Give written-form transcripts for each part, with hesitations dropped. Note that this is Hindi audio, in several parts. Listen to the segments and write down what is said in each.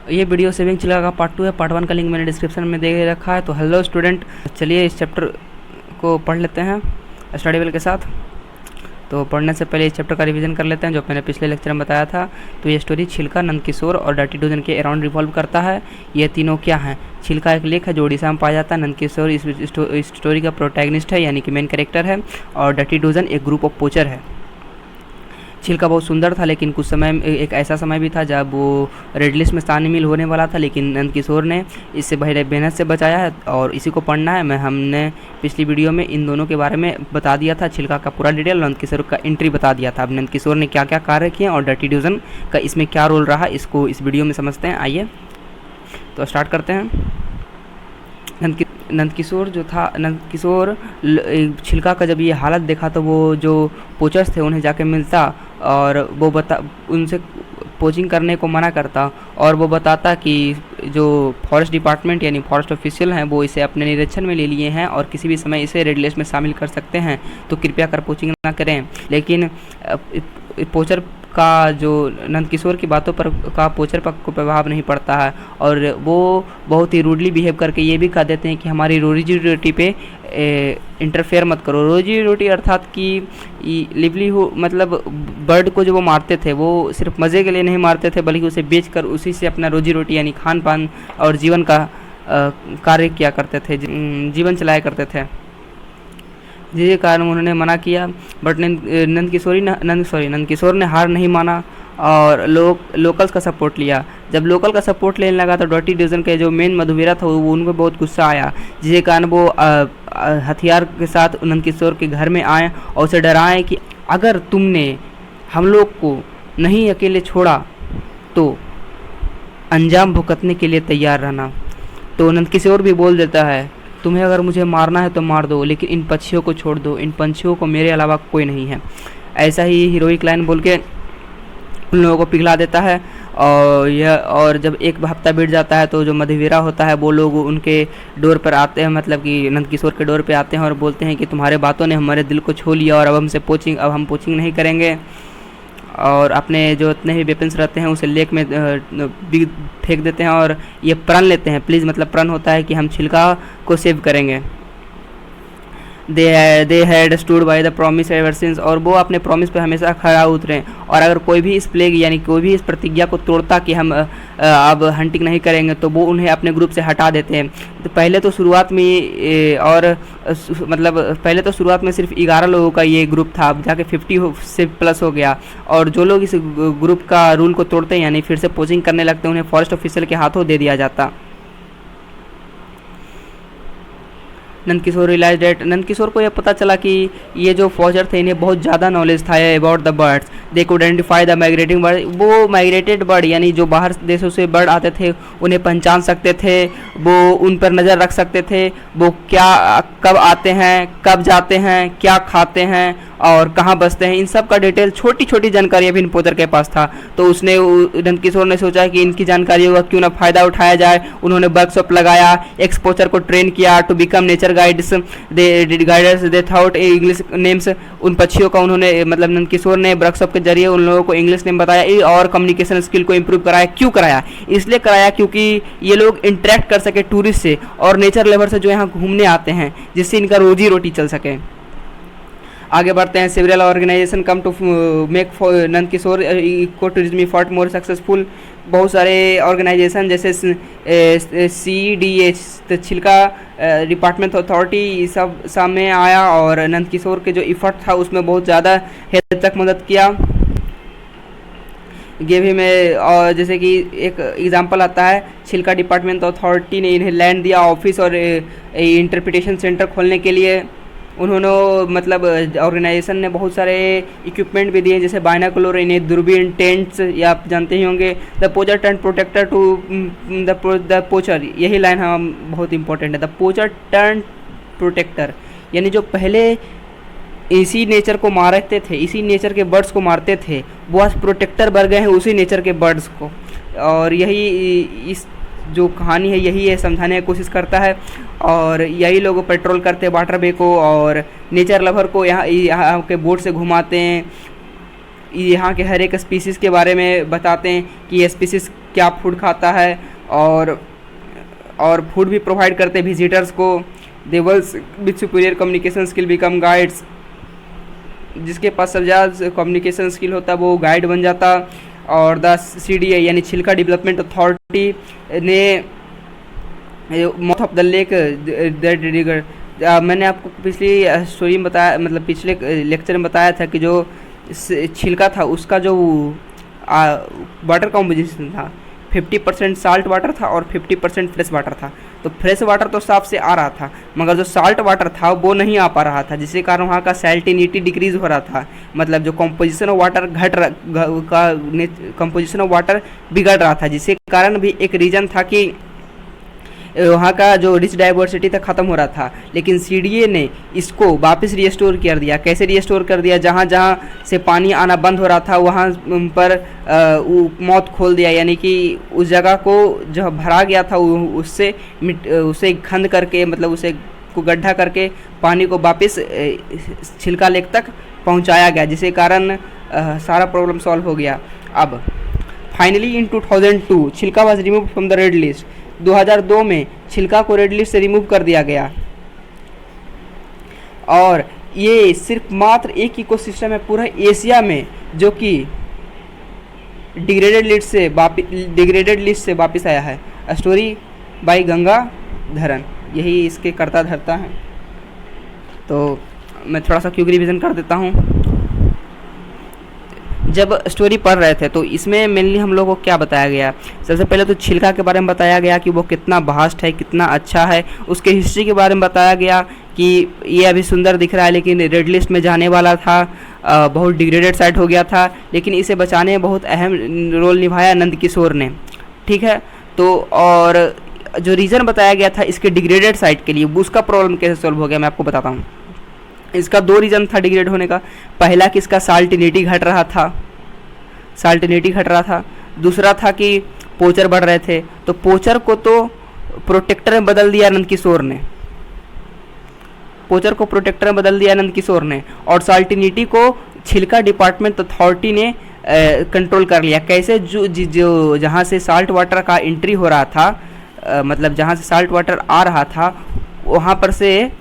ये वीडियो सेविंग चिल्का का पार्ट 2 है। पार्ट 1 का लिंक मैंने डिस्क्रिप्शन में दे रखा है। तो हेलो स्टूडेंट, चलिए इस चैप्टर को पढ़ लेते हैं स्टडी वेल के साथ। तो पढ़ने से पहले इस चैप्टर का रिवीजन कर लेते हैं जो मैंने पिछले लेक्चर में बताया था। तो ये स्टोरी छिलका, नंदकिशोर और डर्टी डोजन के अराउंड रिवॉल्व करता है। ये तीनों क्या हैं? छिलका एक लेक है जो उड़ीसा में पाया जाता है। नंदकिशोर इस स्टोरी का प्रोटैगनिस्ट है यानी कि मेन कैरेक्टर है। और डर्टी डोजन एक ग्रुप ऑफ पोचर है। छिलका बहुत सुंदर था, लेकिन कुछ समय एक ऐसा समय भी था जब वो रेड लिस्ट में शामिल होने वाला था, लेकिन नंदकिशोर ने इससे मेहनत से बचाया है और इसी को पढ़ना है। हमने पिछली वीडियो में इन दोनों के बारे में बता दिया था, छिलका का पूरा डिटेल, नंदकिशोर का एंट्री बता दिया था। अब नंदकिशोर ने क्या क्या कार्य किए और डर्टी डोजन का इसमें क्या रोल रहा, इसको इस वीडियो में समझते हैं। आइए तो स्टार्ट करते हैं। नंदकिशोर छिलका का जब ये हालत देखा तो वो जो पोचर्स थे उन्हें जाके मिलता और वो उनसे पोचिंग करने को मना करता और वो बताता कि जो फॉरेस्ट डिपार्टमेंट यानी फॉरेस्ट ऑफिशियल हैं वो इसे अपने निरीक्षण में ले लिए हैं और किसी भी समय इसे रेड लिस्ट में शामिल कर सकते हैं, तो कृपया कर पोचिंग ना करें। लेकिन पोचर का जो नंदकिशोर की बातों पर का पोचर पर को प्रभाव नहीं पड़ता है और वो बहुत ही रूडली बिहेव करके ये भी कह देते हैं कि हमारी रोजी रोटी पे इंटरफेयर मत करो। रोजी रोटी अर्थात कि लिवली हो, मतलब बर्ड को जो वो मारते थे वो सिर्फ मज़े के लिए नहीं मारते थे, बल्कि उसे बेचकर उसी से अपना रोजी रोटी यानी खान पान और जीवन का कार्य किया करते थे, जीवन चलाया करते थे। जिसके कारण उन्होंने मना किया, बट नंदकिशोर ने हार नहीं माना और लोकल्स का सपोर्ट लिया। जब लोकल का सपोर्ट लेने लगा तो डर्टी डोजन के जो मेन मधुवीरा था वो उनको बहुत गुस्सा आया, जिसके कारण वो हथियार के साथ नंदकिशोर के घर में आए और उसे डराएं कि अगर तुमने हम लोग को नहीं अकेले छोड़ा तो अंजाम भुगतने के लिए तैयार रहना। तो नंदकिशोर भी बोल देता है, तुम्हें अगर मुझे मारना है तो मार दो, लेकिन इन पक्षियों को छोड़ दो, इन पंछियों को मेरे अलावा कोई नहीं है। ऐसा ही हीरोइक लाइन बोल के उन लोगों को पिघला देता है। और जब एक हफ्ता बीत जाता है तो जो मधुवीरा होता है वो लोग उनके डोर पर आते हैं, मतलब कि नंदकिशोर के डोर पे आते हैं और बोलते हैं कि तुम्हारे बातों ने हमारे दिल को छू लिया और अब हम पोचिंग नहीं करेंगे और अपने जो इतने भी वेपन्स रहते हैं उसे लेक में फेंक देते हैं और ये प्रण लेते हैं। प्लीज़ मतलब प्रण होता है कि हम छिलका को सेव करेंगे। They had stood by the promise ever since, और वो अपने प्रॉमिस पे हमेशा खड़ा उतरे। और अगर कोई भी इस प्लेग यानी कोई भी इस प्रतिज्ञा को तोड़ता कि हम अब हंटिंग नहीं करेंगे तो वो उन्हें अपने ग्रुप से हटा देते हैं। तो पहले तो शुरुआत में सिर्फ 11 लोगों का ये ग्रुप था, अब जाके 50 से प्लस हो गया। और जो लोग इस ग्रुप का रूल को तोड़ते हैं यानी फिर से पोचिंग करने लगते हैं उन्हें फॉरेस्ट ऑफिसर के हाथों दे दिया जाता। नंदकिशोर को यह पता चला कि ये जो फॉजर थे इन्हें बहुत ज़्यादा नॉलेज था about the birds. They could identify the migrating bird, वो माइग्रेटेड बर्ड यानी जो बाहर देशों से बर्ड आते थे उन्हें पहचान सकते थे, वो उन पर नज़र रख सकते थे, वो कब आते हैं, कब जाते हैं, क्या खाते हैं और कहाँ बसते हैं, इन सब का डिटेल छोटी छोटी जानकारी अभी पोचर के पास था। तो नंदकिशोर ने सोचा कि इनकी जानकारियों का क्यों ना फ़ायदा उठाया जाए। उन्होंने वर्कशॉप लगाया, एक्स पोचर को ट्रेन किया to become nature guides. They thought English names, उन पक्षियों का उन्होंने मतलब नंदकिशोर ने वर्कशॉप के जरिए उन लोगों को इंग्लिश नेम बताया और कम्युनिकेशन स्किल को इम्प्रूव कराया। क्यों कराया? इसलिए कराया क्योंकि ये लोग इंटरेक्ट कर सके टूरिस्ट से और नेचर लवर से जो यहाँ घूमने आते हैं, जिससे इनका रोजी रोटी चल सके। आगे बढ़ते हैं। Several organization come to make Nandkishore eco tourism effort more successful. बहुत सारे ऑर्गेनाइजेशन जैसे CDH छिलका डिपार्टमेंट अथॉरिटी सब सामने आया और नंदकिशोर के जो इफर्ट था उसमें बहुत ज़्यादा हद तक मदद किया। गेवी में और जैसे कि एक एग्जांपल आता है, छिलका डिपार्टमेंट अथॉरिटी ने इन्हें लैंड दिया ऑफिस और इंटरप्रिटेशन सेंटर खोलने के लिए। उन्होंने मतलब ऑर्गेनाइजेशन ने बहुत सारे इक्विपमेंट भी दिए जैसे बाइनाकुलर, इन्हें दूरबीन, टेंट्स, या आप जानते ही होंगे the poacher turn protector to the poacher, यही लाइन हम बहुत इंपॉर्टेंट है। द पोचर टर्न प्रोटेक्टर यानी जो पहले इसी नेचर को मारते थे, इसी नेचर के बर्ड्स को मारते थे, वो आज प्रोटेक्टर बन गए हैं उसी नेचर के बर्ड्स को। और यही इस जो कहानी है यही है समझाने की कोशिश करता है। और यही लोग पेट्रोल करते हैं वाटर वे को और नेचर लवर को यहाँ के बोट से घुमाते हैं, यहाँ के हर एक स्पीसीज़ के बारे में बताते हैं कि ये स्पीसीज़ क्या फूड खाता है, और फूड भी प्रोवाइड करते विजिटर्स को। They work with superior communication skill become guides, जिसके पास सबसे ज़्यादा कम्युनिकेशन स्किल होता है वो गाइड बन जाता। और द CDA यानी छिलका डेवलपमेंट अथॉरिटी ने mouth of the lake that मैंने आपको पिछली स्टोरी में बताया, मतलब पिछले लेक्चर में बताया था कि जो छिलका था उसका जो वाटर कॉम्पोजिशन था 50% साल्ट वाटर था और 50% फ्रेश वाटर था। तो फ्रेश वाटर तो साफ से आ रहा था, मगर जो साल्ट वाटर था वो नहीं आ पा रहा था, जिसके कारण वहाँ का सैल्टिनिटी डिक्रीज हो रहा था। मतलब जो composition of water composition of water बिगड़ रहा था, जिसके कारण भी एक रीज़न था कि वहाँ का जो रिच डाइवर्सिटी था ख़त्म हो रहा था। लेकिन CDA ने इसको वापस रिस्टोर कर दिया। कैसे रिस्टोर कर दिया? जहाँ जहाँ से पानी आना बंद हो रहा था वहाँ पर मौत खोल दिया, यानी कि उस जगह को जो भरा गया था उसे खंद करके, मतलब उसे को गड्ढा करके पानी को वापस छिलका लेक तक पहुँचाया गया, जिसके कारण सारा प्रॉब्लम सॉल्व हो गया। अब फाइनली इन 2002 छिलका was remove from the red list. 2002 में छिलका को रेड लिस्ट से रिमूव कर दिया गया। और ये सिर्फ मात्र एक इकोसिस्टम है पूरा एशिया में जो कि डिग्रेडेड लिस्ट से वापस आया है। स्टोरी बाय गंगाधरन, यही इसके कर्ता धर्ता हैं। तो मैं थोड़ा सा क्विक रिवीजन कर देता हूँ। जब स्टोरी पढ़ रहे थे तो इसमें मेनली हम लोगों को क्या बताया गया? सबसे पहले तो छिलका के बारे में बताया गया कि वो कितना वास्ट है, कितना अच्छा है। उसके हिस्ट्री के बारे में बताया गया कि ये अभी सुंदर दिख रहा है लेकिन रेड लिस्ट में जाने वाला था, बहुत डिग्रेडेड साइट हो गया था, लेकिन इसे बचाने में बहुत अहम रोल निभाया नंदकिशोर ने। ठीक है, तो और जो रीज़न बताया गया था इसके डिग्रेडेड साइट के लिए, उसका प्रॉब्लम कैसे सॉल्व हो गया मैं आपको बताता हूँ। इसका 2 रीज़न था डिग्रेड होने का। पहला कि इसका साल्टिनिटी घट रहा था, दूसरा था कि पोचर बढ़ रहे थे। तो पोचर को तो प्रोटेक्टर में बदल दिया नंदकिशोर ने, और साल्टिनिटी को छिलका डिपार्टमेंट अथॉरिटी ने कंट्रोल कर लिया। कैसे? जो जहाँ से साल्ट वाटर का एंट्री हो रहा था, मतलब जहाँ से साल्ट वाटर आ रहा था वहाँ पर से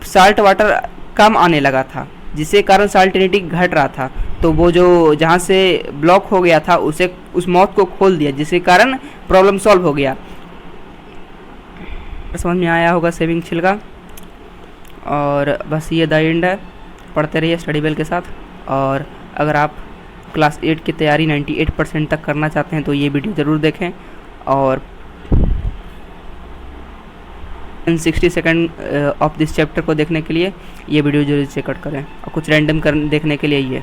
साल्ट वाटर कम आने लगा था, जिसके कारण साल्टिनिटी घट रहा था। तो वो जो जहाँ से ब्लॉक हो गया था उस मौत को खोल दिया, जिसके कारण प्रॉब्लम सॉल्व हो गया। समझ में आया होगा सेविंग छिलका। और बस ये द एंड है। पढ़ते रहिए स्टडी बेल के साथ। और अगर आप क्लास 8 की तैयारी 98% तक करना चाहते हैं तो ये वीडियो ज़रूर देखें। और 60 सेकंड ऑफ दिस चैप्टर को देखने के लिए ये वीडियो जरूर से कट करें, और कुछ रैंडम देखने के लिए ये